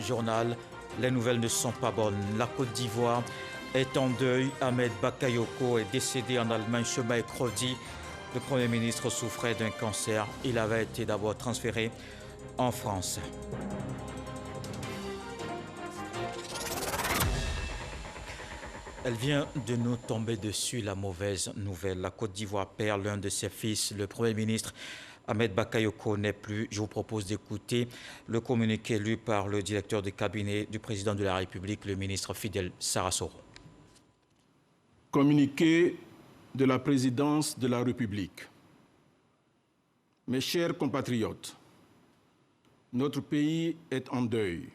journal. Les nouvelles ne sont pas bonnes. La Côte d'Ivoire est en deuil. Ahmed Bakayoko est décédé en Allemagne ce mercredi. Le Premier ministre souffrait d'un cancer. Il avait été d'abord transféré en France. Elle vient de nous tomber dessus, la mauvaise nouvelle. La Côte d'Ivoire perd l'un de ses fils. Le Premier ministre Ahmed Bakayoko n'est plus. Je vous propose d'écouter le communiqué lu par le directeur de cabinet du président de la République, le ministre Fidel Sarasoro. Communiqué de la présidence de la République. Mes chers compatriotes, notre pays est en deuil.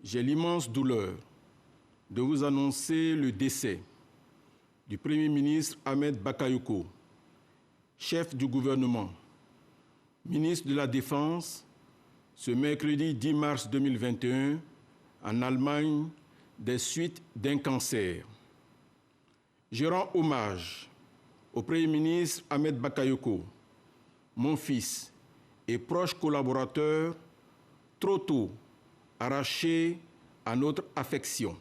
J'ai l'immense douleur de vous annoncer le décès du Premier ministre Ahmed Bakayoko, chef du gouvernement, ministre de la Défense, ce mercredi 10 mars 2021, en Allemagne, des suites d'un cancer. Je rends hommage au Premier ministre Ahmed Bakayoko, mon fils et proche collaborateur, trop tôt arraché à notre affection.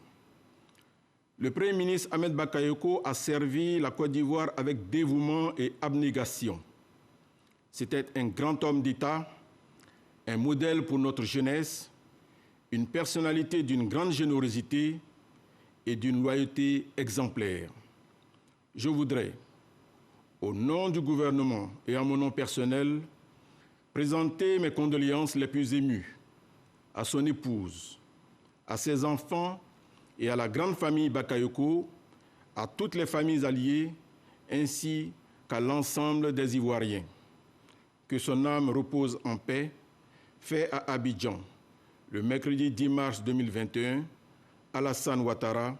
Le Premier ministre Ahmed Bakayoko a servi la Côte d'Ivoire avec dévouement et abnégation. C'était un grand homme d'État, un modèle pour notre jeunesse, une personnalité d'une grande générosité et d'une loyauté exemplaire. Je voudrais, au nom du gouvernement et en mon nom personnel, présenter mes condoléances les plus émues à son épouse, à ses enfants et à la grande famille Bakayoko, à toutes les familles alliées, ainsi qu'à l'ensemble des Ivoiriens. Que son âme repose en paix, fait à Abidjan, le mercredi 10 mars 2021, Alassane Ouattara,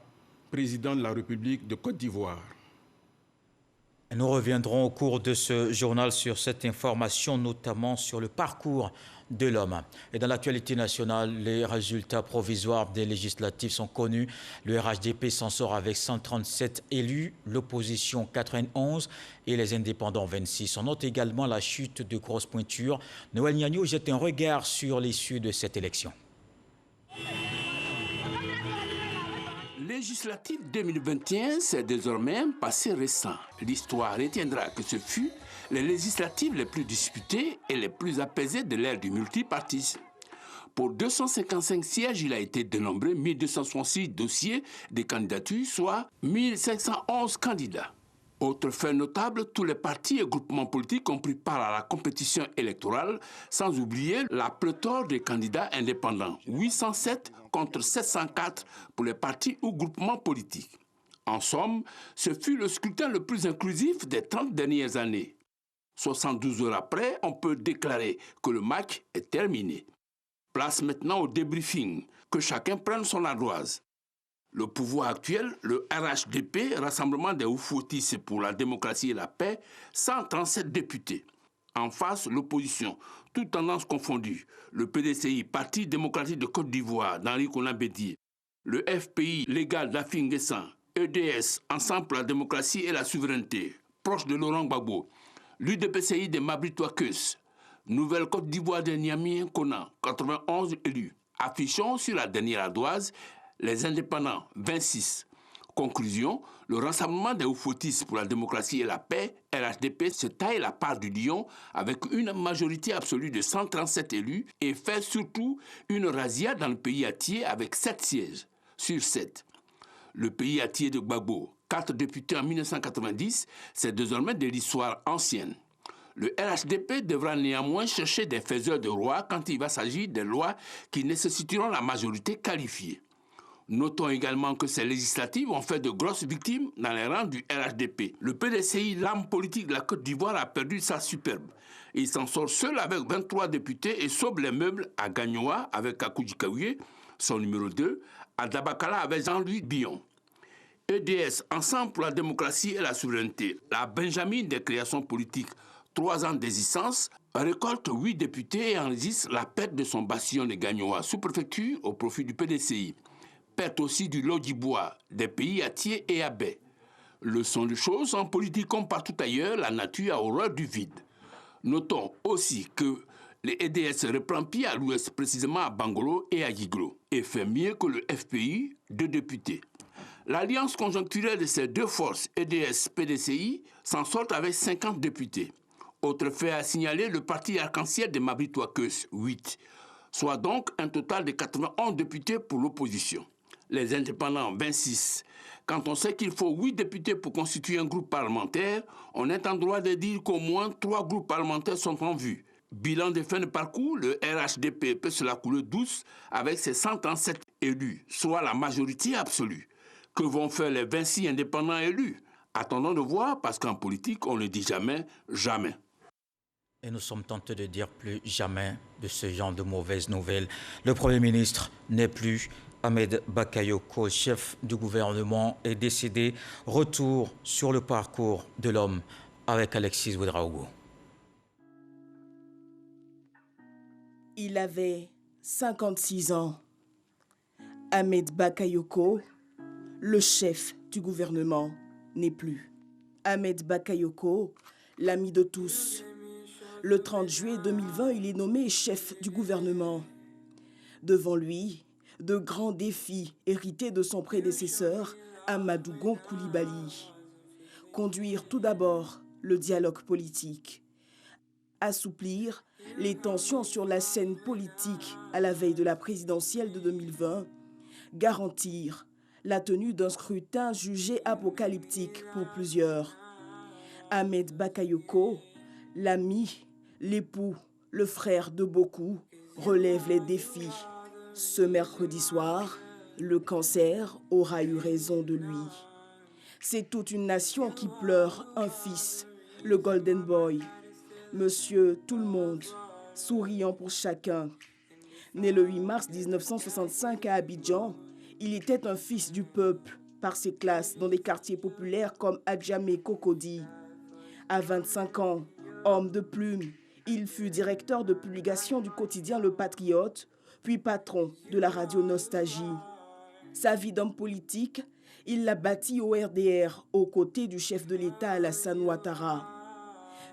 président de la République de Côte d'Ivoire. Nous reviendrons au cours de ce journal sur cette information, notamment sur le parcours de l'homme. Et dans l'actualité nationale, les résultats provisoires des législatives sont connus. Le RHDP s'en sort avec 137 élus, l'opposition 91 et les indépendants 26. On note également la chute de grosses pointures. Noël Niagno jette un regard sur l'issue de cette élection. Législative 2021, c'est désormais un passé récent. L'histoire retiendra que ce fut les législatives les plus disputées et les plus apaisées de l'ère du multipartisme. Pour 255 sièges, il a été dénombré 1266 dossiers de candidatures, soit 1511 candidats. Autre fait notable, tous les partis et groupements politiques ont pris part à la compétition électorale, sans oublier la pléthore des candidats indépendants, 807 contre 704 pour les partis ou groupements politiques. En somme, ce fut le scrutin le plus inclusif des 30 dernières années. 72 heures après, on peut déclarer que le match est terminé. Place maintenant au débriefing, que chacun prenne son ardoise. Le pouvoir actuel, le RHDP, Rassemblement des Oufoutistes pour la démocratie et la paix, 137 députés. En face, l'opposition, toutes tendances confondues. Le PDCI, Parti démocratique de Côte d'Ivoire, d'Henri Konan Bédié. Le FPI, légal d'Afin Guessan. EDS, Ensemble pour la démocratie et la souveraineté, proche de Laurent Gbagbo. L'UDPCI de Mabri Touakeus. Nouvelle Côte d'Ivoire de Niamey Konan, 91 élus. Affichons sur la dernière ardoise les indépendants, 26. Conclusion, le Rassemblement des Oufoutistes pour la démocratie et la paix, RHDP, se taille la part du lion avec une majorité absolue de 137 élus et fait surtout une razzia dans le pays atier avec 7 sièges sur 7. Le pays atier de Gbagbo, 4 députés en 1990, c'est désormais de l'histoire ancienne. Le RHDP devra néanmoins chercher des faiseurs de roi quand il va s'agir des lois qui nécessiteront la majorité qualifiée. Notons également que ces législatives ont fait de grosses victimes dans les rangs du RHDP. Le PDCI, l'âme politique de la Côte d'Ivoire, a perdu sa superbe. Il s'en sort seul avec 23 députés et sauve les meubles à Gagnoa avec Akoudji Kaouye, son numéro 2, à Dabakala avec Jean-Louis Billon. EDS, Ensemble pour la démocratie et la souveraineté, la Benjamin des créations politiques, 3 ans d'existence, récolte 8 députés et enregistre la perte de son bastion de Gagnoa sous-préfecture au profit du PDCI. Perte aussi du lot du bois, des pays atiers et à baie. Leçon de choses, en politique comme partout ailleurs, la nature a horreur du vide. Notons aussi que Le EDS reprend pied à l'ouest, précisément à Bangolo et à Yiglo, et fait mieux que le FPI, 2 députés. L'alliance conjoncturelle de ces deux forces, EDS-PDCI, s'en sort avec 50 députés. Autre fait à signaler, le parti arc-en-ciel de Mabry Touakeus, 8, soit donc un total de 91 députés pour l'opposition. Les indépendants, 26. Quand on sait qu'il faut 8 députés pour constituer un groupe parlementaire, on est en droit de dire qu'au moins 3 groupes parlementaires sont en vue. Bilan de fin de parcours, le RHDP peut se la couler douce avec ses 137 élus, soit la majorité absolue. Que vont faire les 26 indépendants élus? Attendons de voir, parce qu'en politique, on ne dit jamais, jamais. Et nous sommes tentés de dire plus jamais de ce genre de mauvaises nouvelles. Le Premier ministre n'est plus. Ahmed Bakayoko, chef du gouvernement, est décédé. Retour sur le parcours de l'homme avec Alexis Ouedraogo. Il avait 56 ans. Ahmed Bakayoko, le chef du gouvernement, n'est plus. Ahmed Bakayoko, l'ami de tous. Le 30 juillet 2020, il est nommé chef du gouvernement. Devant lui, de grands défis hérités de son prédécesseur, Amadou Gon Coulibaly. Conduire tout d'abord le dialogue politique. Assouplir les tensions sur la scène politique à la veille de la présidentielle de 2020. Garantir la tenue d'un scrutin jugé apocalyptique pour plusieurs. Ahmed Bakayoko, l'ami, l'époux, le frère de beaucoup, relève les défis. Ce mercredi soir, le cancer aura eu raison de lui. C'est toute une nation qui pleure un fils, le Golden Boy. Monsieur tout le monde, souriant pour chacun. Né le 8 mars 1965 à Abidjan, il était un fils du peuple par ses classes dans des quartiers populaires comme Adjamé Cocody. À 25 ans, homme de plume, il fut directeur de publication du quotidien Le Patriote, puis patron de la radio Nostalgie. Sa vie d'homme politique, il l'a bâtie au RDR, aux côtés du chef de l'État Alassane Ouattara.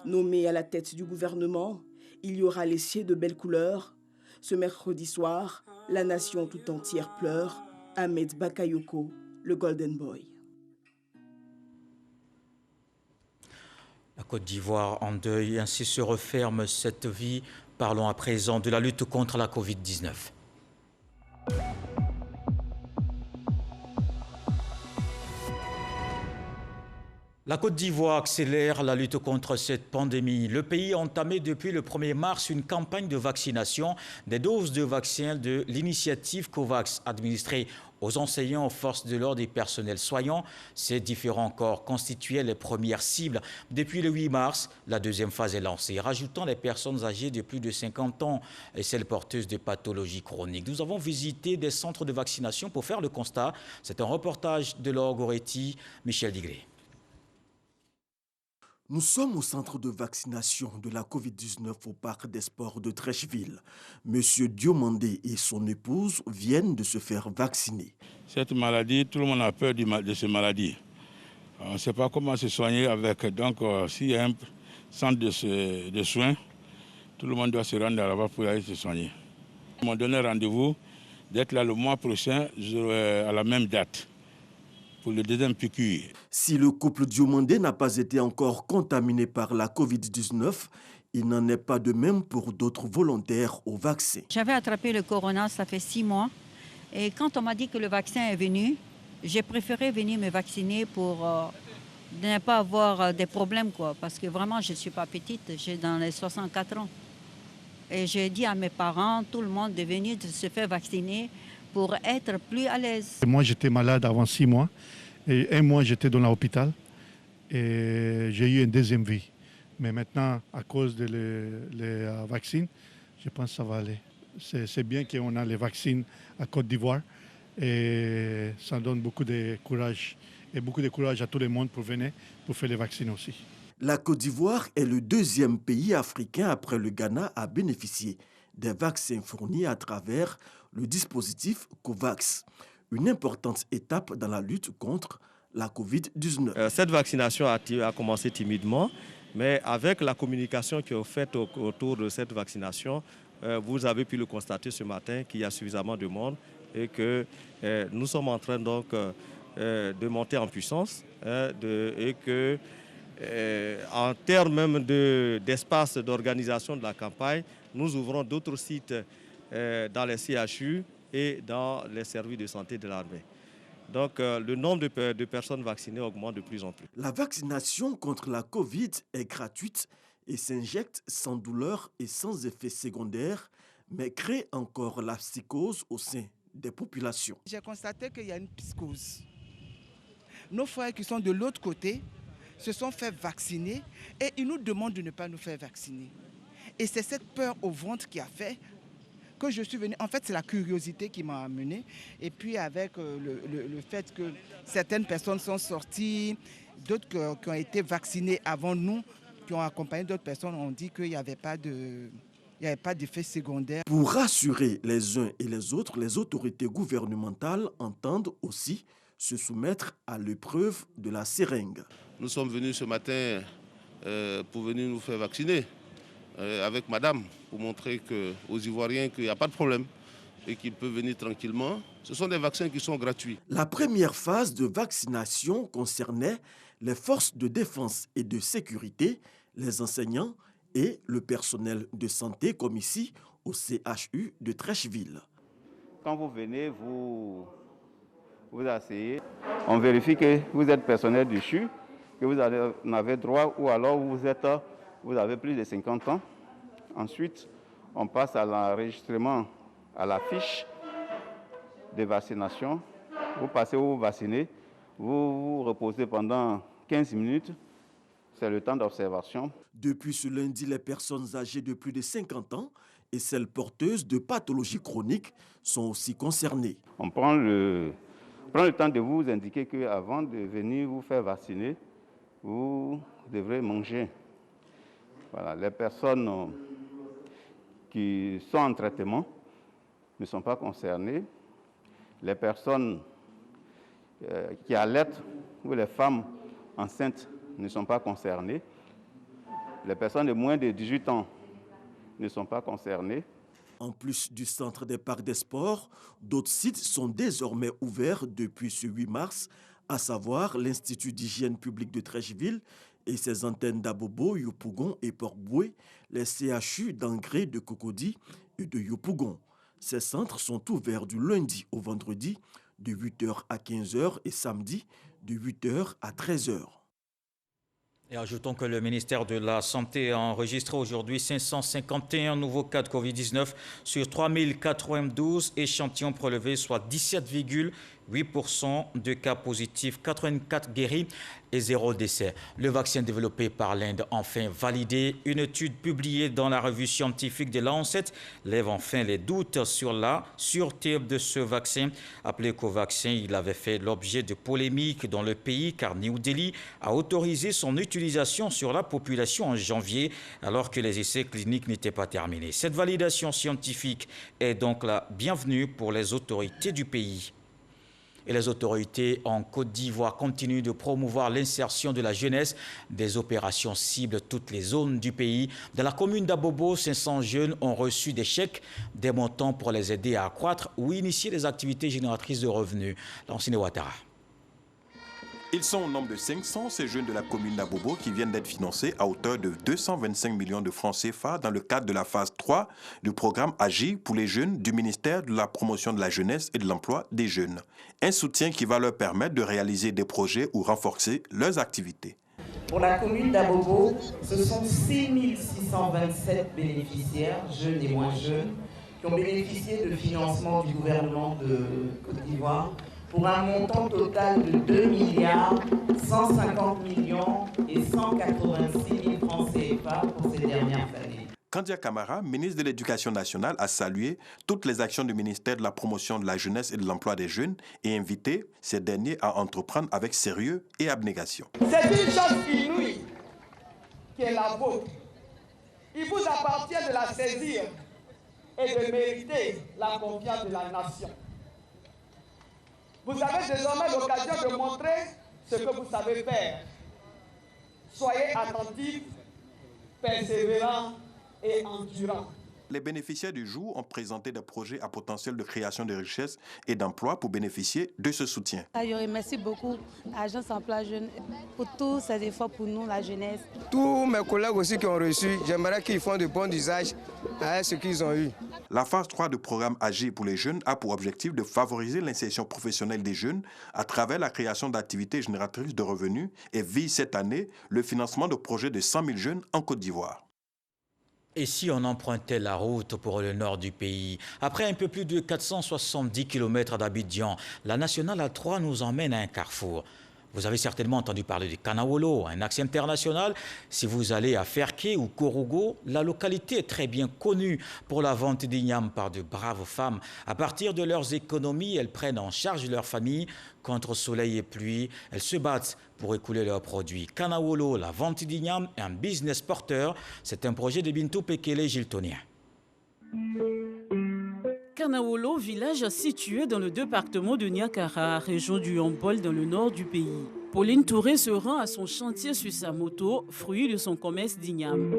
Nommé à la tête du gouvernement, il y aura laissé de belles couleurs. Ce mercredi soir, la nation tout entière pleure. Ahmed Bakayoko, le Golden Boy. La Côte d'Ivoire en deuil, ainsi se referme cette vie. Parlons à présent de la lutte contre la Covid-19. La Côte d'Ivoire accélère la lutte contre cette pandémie. Le pays a entamé depuis le 1er mars une campagne de vaccination des doses de vaccins de l'initiative COVAX administrée aux enseignants, aux forces de l'ordre et personnels soignants. Ces différents corps constituaient les premières cibles. Depuis le 8 mars, la deuxième phase est lancée, rajoutant les personnes âgées de plus de 50 ans et celles porteuses de pathologies chroniques. Nous avons visité des centres de vaccination pour faire le constat. C'est un reportage de Laure Goretti, Michel Digré. Nous sommes au centre de vaccination de la Covid-19 au parc des sports de Trècheville. Monsieur Diomandé et son épouse viennent de se faire vacciner. Cette maladie, tout le monde a peur de cette maladie. On ne sait pas comment se soigner avec. Donc, s'il y a un centre de soins, tout le monde doit se rendre là-bas pour aller se soigner. Ils m'ont donné rendez-vous d'être là le mois prochain à la même date pour le deuxième piqûre. Si le couple Diomandé n'a pas été encore contaminé par la Covid-19, il n'en est pas de même pour d'autres volontaires au vaccin. J'avais attrapé le corona, ça fait 6 mois. Et quand on m'a dit que le vaccin est venu, j'ai préféré venir me vacciner pour ne pas avoir des problèmes, parce que vraiment, je ne suis pas petite, j'ai dans les 64 ans. Et j'ai dit à mes parents, tout le monde, de venir de se faire vacciner pour être plus à l'aise. Moi, j'étais malade avant 6 mois. Et 1 mois, j'étais dans l'hôpital. Et j'ai eu une deuxième vie. Mais maintenant, à cause des vaccins, je pense que ça va aller. C'est bien qu'on a les vaccins à Côte d'Ivoire. Et ça donne beaucoup de courage. Et beaucoup de courage à tout le monde pour venir pour faire les vaccins aussi. La Côte d'Ivoire est le deuxième pays africain après le Ghana à bénéficier des vaccins fournis à travers le dispositif COVAX, une importante étape dans la lutte contre la Covid-19. Cette vaccination a commencé timidement Mais avec la communication qui est faite autour de cette vaccination, vous avez pu le constater ce matin qu'il y a suffisamment de monde et que nous sommes en train donc de monter en puissance et que en termes même d'espace d'organisation de la campagne, nous ouvrons d'autres sites dans les CHU et dans les services de santé de l'armée. Donc le nombre de personnes vaccinées augmente de plus en plus. La vaccination contre la Covid est gratuite et s'injecte sans douleur et sans effet secondaire, mais crée encore la psychose au sein des populations. J'ai constaté qu'il y a une psychose. Nos frères qui sont de l'autre côté se sont fait vacciner et ils nous demandent de ne pas nous faire vacciner. Et c'est cette peur au ventre qui a fait que je suis venu. En fait, c'est la curiosité qui m'a amené. Et puis avec le fait que certaines personnes sont sorties, d'autres qui ont été vaccinées avant nous, qui ont accompagné d'autres personnes, ont dit qu'il n'y avait pas d'effet secondaire. Pour rassurer les uns et les autres, les autorités gouvernementales entendent aussi se soumettre à l'épreuve de la seringue. Nous sommes venus ce matin pour venir nous faire vacciner avec madame, pour montrer aux Ivoiriens qu'il n'y a pas de problème et qu'ils peuvent venir tranquillement. Ce sont des vaccins qui sont gratuits. La première phase de vaccination concernait les forces de défense et de sécurité, les enseignants et le personnel de santé, comme ici au CHU de Treichville. Quand vous venez, vous asseyez. On vérifie que vous êtes personnel du CHU, que vous en avez droit ou alors vous avez plus de 50 ans. Ensuite, on passe à l'enregistrement à la fiche de vaccination. Vous passez où vous vaccinez, vous vous reposez pendant 15 minutes. C'est le temps d'observation. Depuis ce lundi, les personnes âgées de plus de 50 ans et celles porteuses de pathologies chroniques sont aussi concernées. On prend le temps de vous indiquer qu'avant de venir vous faire vacciner, vous devrez manger. Voilà, les personnes qui sont en traitement ne sont pas concernées. Les personnes qui allaitent ou les femmes enceintes ne sont pas concernées. Les personnes de moins de 18 ans ne sont pas concernées. En plus du centre des parcs des sports, d'autres sites sont désormais ouverts depuis ce 8 mars, à savoir l'Institut d'hygiène publique de Treichville et ses antennes d'Abobo, Yopougon et Port-Boué, les CHU d'Angré, de Cocody et de Yopougon. Ces centres sont ouverts du lundi au vendredi de 8h à 15h et samedi de 8h à 13h. Et ajoutons que le ministère de la Santé a enregistré aujourd'hui 551 nouveaux cas de Covid-19 sur 3092 échantillons prélevés, soit 17,8% de cas positifs, 84 guéris et 0 décès. Le vaccin développé par l'Inde a enfin validé. Une étude publiée dans la revue scientifique de Lancet lève enfin les doutes sur la sûreté de ce vaccin. Appelé Covaxin, il avait fait l'objet de polémiques dans le pays car New Delhi a autorisé son utilisation sur la population en janvier alors que les essais cliniques n'étaient pas terminés. Cette validation scientifique est donc la bienvenue pour les autorités du pays. Et les autorités en Côte d'Ivoire continuent de promouvoir l'insertion de la jeunesse. Des opérations ciblent toutes les zones du pays. Dans la commune d'Abobo, 500 jeunes ont reçu des chèques, des montants pour les aider à accroître ou initier des activités génératrices de revenus. Lancine Ouattara. Ils sont au nombre de 500, ces jeunes de la commune d'Abobo qui viennent d'être financés à hauteur de 225 millions de francs CFA dans le cadre de la phase 3 du programme Agir pour les jeunes du ministère de la promotion de la jeunesse et de l'emploi des jeunes. Un soutien qui va leur permettre de réaliser des projets ou renforcer leurs activités. Pour la commune d'Abobo, ce sont 6 627 bénéficiaires, jeunes et moins jeunes, qui ont bénéficié de financement du gouvernement de Côte d'Ivoire pour un montant total de 2 milliards 150 millions et 186 000 francs CFA pour ces dernières années. Kandia Camara, ministre de l'Éducation nationale, a salué toutes les actions du ministère de la promotion de la jeunesse et de l'emploi des jeunes et invité ces derniers à entreprendre avec sérieux et abnégation. C'est une chose inouïe qui est la vôtre. Il vous appartient de la saisir et de mériter la confiance de la nation. Vous avez désormais l'occasion de montrer ce que vous savez faire. Soyez attentifs persévérant et endurant. Les bénéficiaires du jour ont présenté des projets à potentiel de création de richesses et d'emplois pour bénéficier de ce soutien. Je remercie beaucoup l'Agence Emploi Jeune pour tous ces efforts pour nous, la jeunesse. Tous mes collègues aussi qui ont reçu, j'aimerais qu'ils font de bons usages à ce qu'ils ont eu. La phase 3 du programme Agir pour les jeunes a pour objectif de favoriser l'insertion professionnelle des jeunes à travers la création d'activités génératrices de revenus et vise cette année le financement de projets de 100 000 jeunes en Côte d'Ivoire. Et si on empruntait la route pour le nord du pays? Après un peu plus de 470 km d'Abidjan, la nationale A3 nous emmène à un carrefour. Vous avez certainement entendu parler du Kanawolo, un axe international. Si vous allez à Ferké ou Korogo, la localité est très bien connue pour la vente d'igname par de braves femmes. À partir de leurs économies, elles prennent en charge leur famille contre soleil et pluie. Elles se battent pour écouler leurs produits. Kanawolo, la vente d'igname, un business porteur. C'est un projet de Bintou Pekele Giltonien. Kanawolo, village situé dans le département de Niakara, région du Yombol dans le nord du pays. Pauline Touré se rend à son chantier sur sa moto, fruit de son commerce d'igname.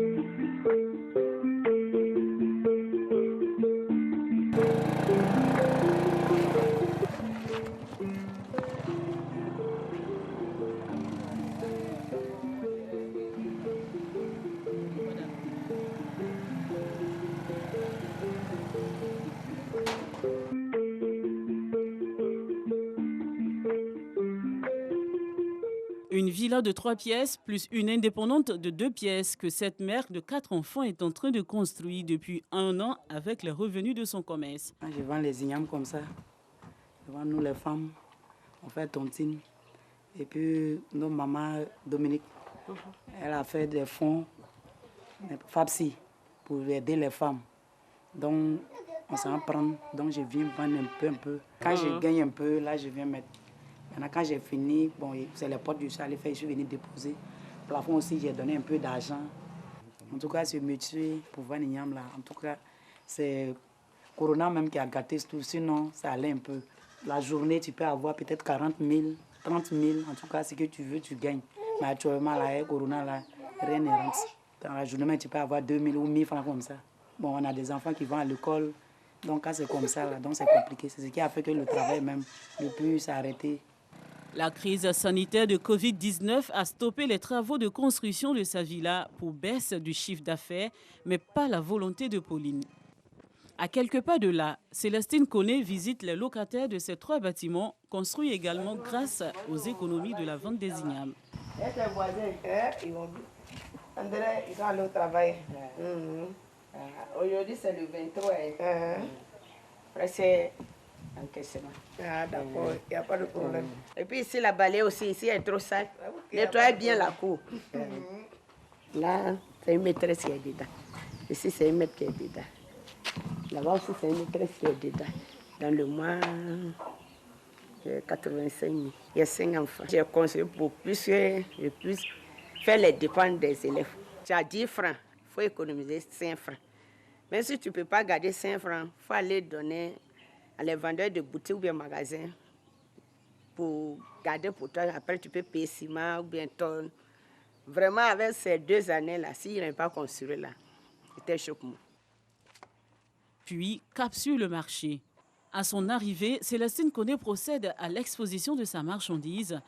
Une villa de 3 pièces plus une indépendante de 2 pièces que cette mère de 4 enfants est en train de construire depuis 1 an avec les revenus de son commerce. Je vends les ignames comme ça. Je vends nous les femmes. On fait tontine. Et puis notre maman Dominique, elle a fait des fonds FAPSI pour aider les femmes. Donc on s'en prend. Donc je viens vendre un peu. Quand je gagne un peu, là je viens mettre. Maintenant, quand j'ai fini, bon, c'est les portes du chalet, je suis venu déposer. Le plafond aussi, j'ai donné un peu d'argent. En tout cas, ce métier pour vendre l'igname là, en tout cas, c'est Corona même qui a gâté tout. Sinon, ça allait un peu. La journée, tu peux avoir peut-être 40 000, 30 000. En tout cas, ce que tu veux, tu gagnes. Mais actuellement, là, Corona, là, rien ne rentre. Dans la journée, tu peux avoir 2 000 ou 1 000 francs comme ça. Bon, on a des enfants qui vont à l'école. Donc, quand c'est comme ça, là, donc c'est compliqué. C'est ce qui a fait que le travail même, depuis, s'est arrêté. La crise sanitaire de Covid-19 a stoppé les travaux de construction de sa villa pour baisse du chiffre d'affaires, mais pas la volonté de Pauline. À quelques pas de là, Célestine Koné visite les locataires de ces 3 bâtiments, construits également grâce aux économies de la vente des ignames. Les voisins, ils vont André, ils vont aller au travail. Aujourd'hui, c'est le 23. Après, c'est encaissement. Ah, d'accord, il n'y a pas de problème. Et puis ici, la balai aussi, ici, elle est trop sale. Nettoyez bien la cour. Là, c'est une maîtresse qui est dedans. Ici, c'est une maître qui est dedans. Là-bas aussi, c'est une maîtresse qui est dedans. Dans le mois 85 000. Il y a 5 enfants. J'ai conseillé pour plus faire les dépenses des élèves. Tu as 10 francs, il faut économiser 5 francs. Même si tu ne peux pas garder 5 francs, il faut aller donner à les vendeurs de boutiques ou bien magasins pour garder pour toi. Après, tu peux payer ciment ou bien tonne. Vraiment, avec ces 2 années-là, s'il n'avait pas construit là, c'était chaud pour moi. Puis, cap sur le marché. À son arrivée, Célestine Koné procède à l'exposition de sa marchandise,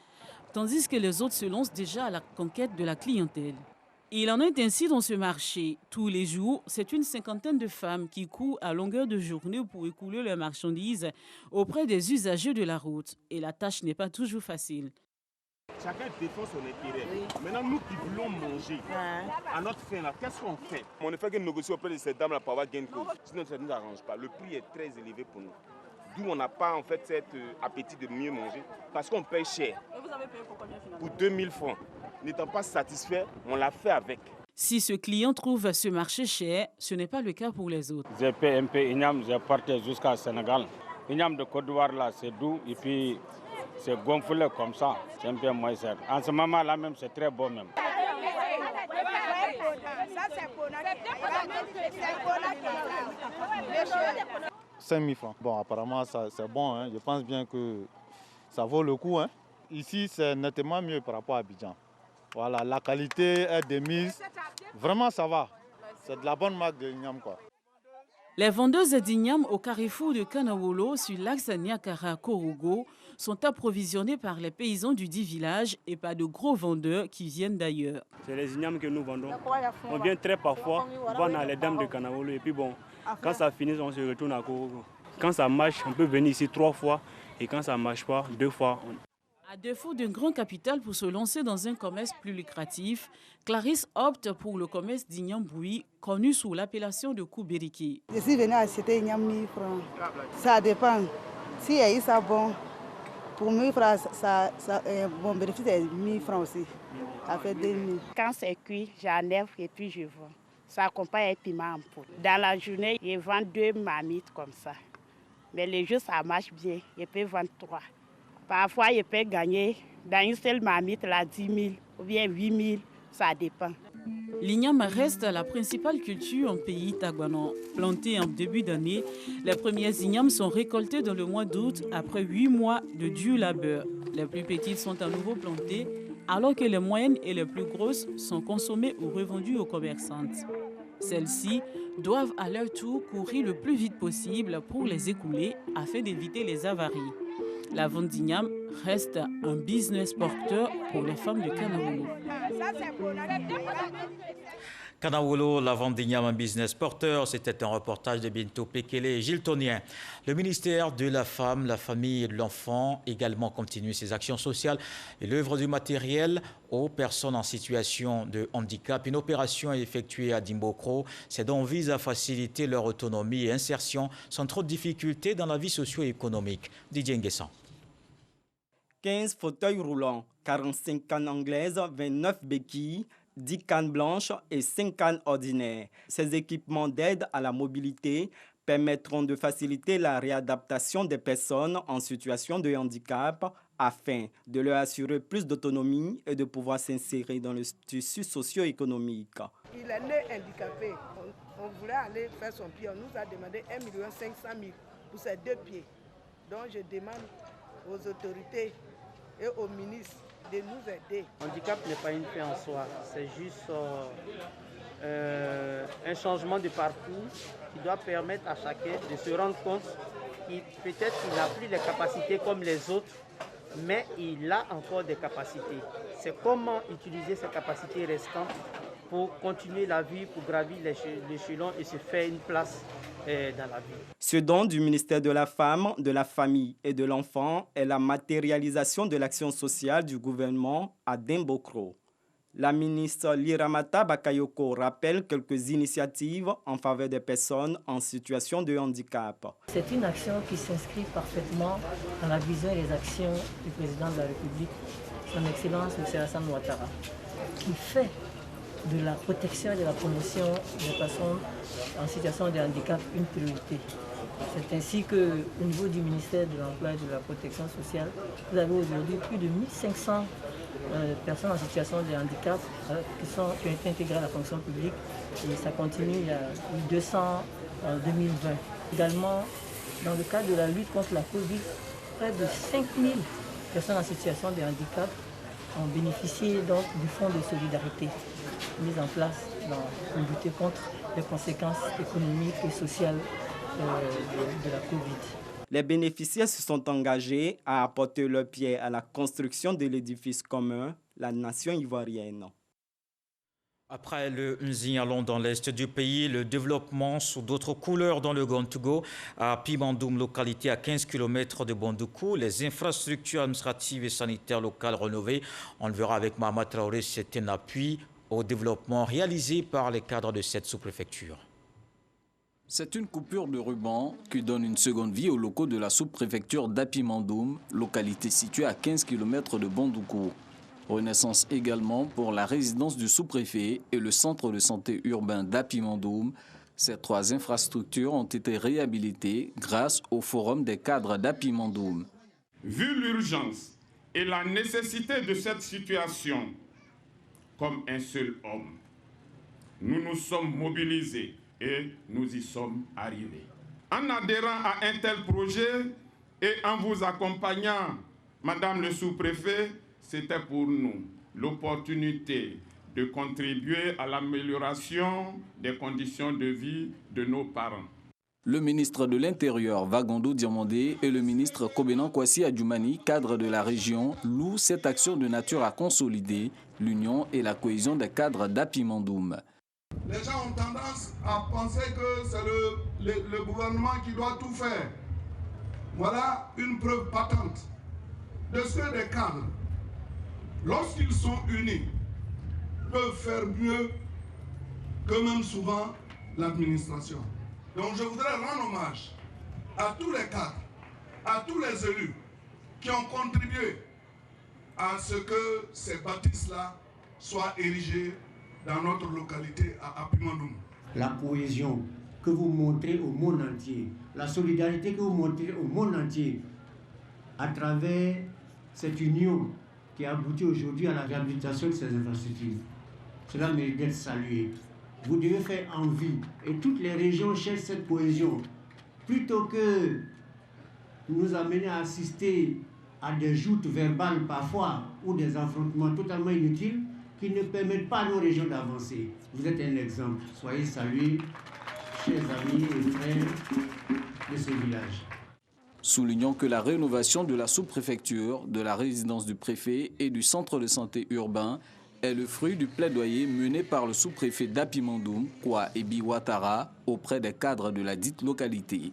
tandis que les autres se lancent déjà à la conquête de la clientèle. Il en est ainsi dans ce marché. Tous les jours, c'est une 50aine de femmes qui courent à longueur de journée pour écouler leurs marchandises auprès des usagers de la route. Et la tâche n'est pas toujours facile. Chacun défend son intérêt. Oui. Maintenant, nous qui voulons manger, à notre fin, qu'est-ce qu'on fait? On ne fait que négocier auprès de ces dames-là pour avoir gain de cause. Sinon, ça ne nous arrange pas. Le prix est très élevé pour nous. D'où on n'a pas en fait cet appétit de mieux manger parce qu'on paye cher. Et vous avez payé pour combien finalement? Pour 2000 francs. N'étant pas satisfait, on l'a fait avec. Si ce client trouve ce marché cher, ce n'est pas le cas pour les autres. J'ai payé un peu igname, j'ai parti jusqu'à Sénégal. Igname de Côte d'Ivoire là, c'est doux et puis c'est gonflé comme ça. C'est un peu moins cher. En ce moment là même, c'est très beau même. Ça, 5 000 francs. Bon, apparemment, c'est bon. Hein. Je pense bien que ça vaut le coup. Hein. Ici, c'est nettement mieux par rapport à Abidjan. Voilà, la qualité est de mise. Vraiment, ça va. C'est de la bonne marque de Ignam, quoi. Les vendeuses d'Ignam au carrefour de Kanawolo sur l'axe Niakara-Korogo sont approvisionnées par les paysans du dit village et par de gros vendeurs qui viennent d'ailleurs. C'est les Ignam que nous vendons. On vient très parfois voir les dames de Kanawolo et puis bon, quand ça finit, on se retourne à Korogo. Quand ça marche, on peut venir ici 3 fois et quand ça ne marche pas, 2 fois. À défaut d'un grand capital pour se lancer dans un commerce plus lucratif, Clarisse opte pour le commerce d'Ignam-Boui, connu sous l'appellation de Kouberiki. Je suis venue acheter Ignam 1000 francs. Ça dépend. Si il y a ça bon, pour 1000 francs, mon bénéfice est 1000 francs aussi. Ça fait 2000. Quand c'est cuit, j'enlève et puis je vends. Ça accompagne un piment en poudre. Dans la journée, je vends 2 marmites comme ça. Mais les jours, ça marche bien. Je peux vendre 3. Parfois, je peux gagner dans une seule marmite 10 000 ou bien 8 000, ça dépend. L'igname reste la principale culture en pays taguanan. Plantée en début d'année, les premières ignames sont récoltées dans le mois d'août après 8 mois de dur labeur. Les plus petites sont à nouveau plantées, alors que les moyennes et les plus grosses sont consommées ou revendues aux commerçantes. Celles-ci doivent à leur tour courir le plus vite possible pour les écouler afin d'éviter les avaries. La vente d'igname reste un business porteur pour les femmes de Kanawolo. Kanawolo, la vente d'igname, un business porteur. C'était un reportage de Bintou Pekele et Gilles Tonien. Le ministère de la Femme, la Famille et de l'Enfant également continue ses actions sociales et l'œuvre du matériel aux personnes en situation de handicap. Une opération est effectuée à Dimbokro. Ces dons visent à faciliter leur autonomie et insertion sans trop de difficultés dans la vie socio-économique. Didier Nguessan. 15 fauteuils roulants, 45 cannes anglaises, 29 béquilles, 10 cannes blanches et 5 cannes ordinaires. Ces équipements d'aide à la mobilité permettront de faciliter la réadaptation des personnes en situation de handicap afin de leur assurer plus d'autonomie et de pouvoir s'insérer dans le tissu socio-économique. Il est né handicapé. On voulait aller faire son pied. On nous a demandé 1 500 000 pour ses 2 pieds. Donc je demande aux autorités et aux ministres de nous aider. Handicap n'est pas une fin en soi, c'est juste un changement de parcours qui doit permettre à chacun de se rendre compte qu'il peut-être qu'il n'a plus les capacités comme les autres, mais il a encore des capacités. C'est comment utiliser ces capacités restantes pour continuer la vie, pour gravir l'échelon et se faire une place dans la vie. Ce don du ministère de la Femme, de la Famille et de l'Enfant est la matérialisation de l'action sociale du gouvernement à Dimbokro. La ministre Liramata Bakayoko rappelle quelques initiatives en faveur des personnes en situation de handicap. C'est une action qui s'inscrit parfaitement dans la vision et les actions du président de la République, son Excellence M. Alassane Ouattara, qui fait de la protection et de la promotion des personnes en situation de handicap une priorité. C'est ainsi qu'au niveau du ministère de l'Emploi et de la Protection sociale, vous avez aujourd'hui plus de 1500 personnes en situation de handicap qui ont été intégrées à la fonction publique et ça continue, il y a eu 200 en 2020. Également, dans le cadre de la lutte contre la Covid, près de 5000 personnes en situation de handicap ont bénéficié donc du fonds de solidarité mis en place pour lutter contre les conséquences économiques et sociales de la Covid. Les bénéficiaires se sont engagés à apporter leur pierre à la construction de l'édifice commun, la nation ivoirienne. Après le signalons dans l'est du pays, le développement sous d'autres couleurs dans le Gontougo, à Pimandoum, localité à 15 km de Bondoukou, les infrastructures administratives et sanitaires locales rénovées. On le verra avec Mahama Traoré, c'est un appui au développement réalisé par les cadres de cette sous-préfecture. C'est une coupure de ruban qui donne une seconde vie aux locaux de la sous-préfecture d'Apimandoum, localité située à 15 km de Bondoukou. Renaissance également pour la résidence du sous-préfet et le centre de santé urbain d'Apimandoum. Ces 3 infrastructures ont été réhabilitées grâce au forum des cadres d'Apimandoum. Vu l'urgence et la nécessité de cette situation, comme un seul homme, nous nous sommes mobilisés et nous y sommes arrivés. En adhérant à un tel projet et en vous accompagnant, Madame le sous-préfet, c'était pour nous l'opportunité de contribuer à l'amélioration des conditions de vie de nos parents. Le ministre de l'Intérieur, Vagondo Diomandé, et le ministre Kobenan Kwasi Adjoumani, cadre de la région, louent cette action de nature à consolider l'union et la cohésion des cadres d'Apimandoum. Les gens ont tendance à penser que c'est le gouvernement qui doit tout faire. Voilà une preuve patente de ce que des cadres, lorsqu'ils sont unis, peuvent faire mieux que même souvent l'administration. Donc je voudrais rendre hommage à tous les cadres, à tous les élus qui ont contribué à ce que ces bâtisses-là soient érigées dans notre localité à Apimandoum. La cohésion que vous montrez au monde entier, la solidarité que vous montrez au monde entier à travers cette union qui a abouti aujourd'hui à la réhabilitation de ces infrastructures. Cela mérite d'être salué. Vous devez faire envie et toutes les régions cherchent cette cohésion. Plutôt que nous amener à assister à des joutes verbales parfois ou des affrontements totalement inutiles qui ne permettent pas à nos régions d'avancer. Vous êtes un exemple. Soyez salués, chers amis et frères de ce village. Soulignons que la rénovation de la sous-préfecture, de la résidence du préfet et du centre de santé urbain est le fruit du plaidoyer mené par le sous-préfet d'Apimandoum, Kwa Ebi Ouattara, auprès des cadres de la dite localité.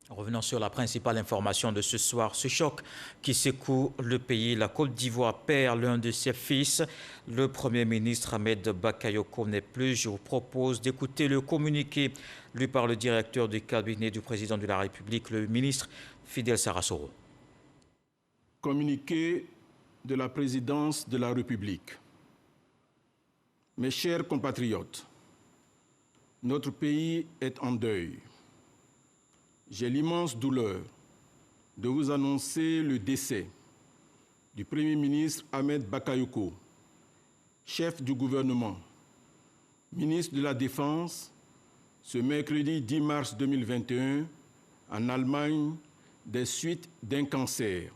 Revenons sur la principale information de ce soir. Ce choc qui secoue le pays, la Côte d'Ivoire perd l'un de ses fils. Le Premier ministre Ahmed Bakayoko n'est plus. Je vous propose d'écouter le communiqué lu par le directeur du cabinet du président de la République, le ministre Fidel Sarasoro. Communiqué de la présidence de la République. Mes chers compatriotes, notre pays est en deuil. J'ai l'immense douleur de vous annoncer le décès du Premier ministre Ahmed Bakayoko, chef du gouvernement, ministre de la Défense, ce mercredi 10 mars 2021 en Allemagne des suites d'un cancer.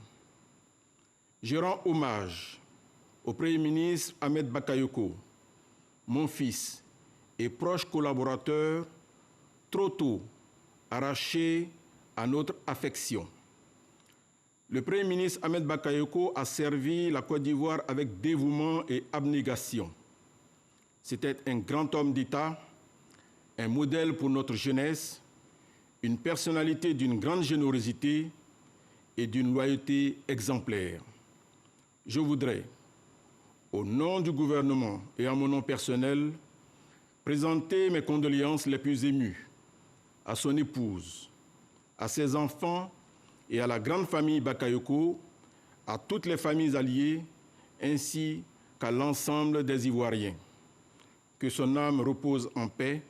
Je rends hommage au Premier ministre Ahmed Bakayoko, mon fils et proche collaborateur, trop tôt arraché à notre affection. Le Premier ministre Ahmed Bakayoko a servi la Côte d'Ivoire avec dévouement et abnégation. C'était un grand homme d'État, un modèle pour notre jeunesse, une personnalité d'une grande générosité et d'une loyauté exemplaire. Je voudrais, au nom du gouvernement et en mon nom personnel, présenter mes condoléances les plus émues à son épouse, à ses enfants et à la grande famille Bakayoko, à toutes les familles alliées, ainsi qu'à l'ensemble des Ivoiriens. Que son âme repose en paix,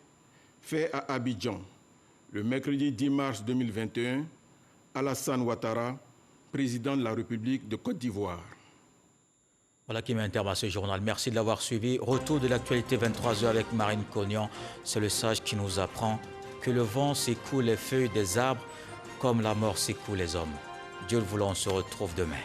fait à Abidjan, le mercredi 10 mars 2021, Alassane Ouattara, président de la République de Côte d'Ivoire. Voilà qui met un terme à ce journal. Merci de l'avoir suivi. Retour de l'actualité 23h avec Marine Cognan. C'est le sage qui nous apprend que le vent secoue les feuilles des arbres comme la mort secoue les hommes. Dieu le voulant, on se retrouve demain.